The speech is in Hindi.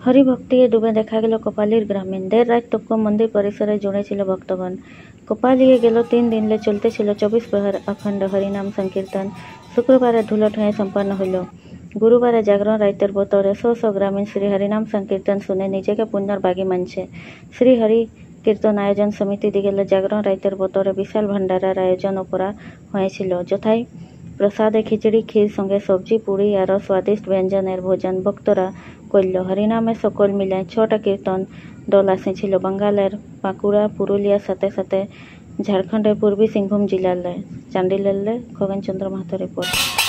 हरिभक्ति डूबे देखा गेल कपालीर ग्रामीण। देर रात तक को मंदिर परिसर जुड़े छिलो भक्तगण। कपालिए गेलो 3 दिन ले चलते छिलो 24 प्रहर अखंड हरिनाम संकीर्तन। शुक्रवार धुलठय संपन्न हलो। गुरुवार जागरण राइतर बतौर 100 ग्रामीण श्री हरिनाम संकीर्तन सुने निजे के पुण्यर बागी मानछे। श्री हरि कीर्तन आयोजन समिति दिगेल जागरण राइतर बतौर विशाल भंडारार आयोजन करा हयेछिलो। যথায় प्रसादे खिचड़ी खीर संगे सब्जी पुड़ी और स्वादिष्ट व्यंजन भोजन भक्तरा करल। हरिनामे सकल मिलाय 6टा कीर्तन दल आसिछिलो बंगालेर बाँकुड़ा पुरुलिया साथे साथे झारखंडेर पूर्वी सिंहभूम जिलार चांडिलेर खगेन चंद्र महतो रिपोर्ट।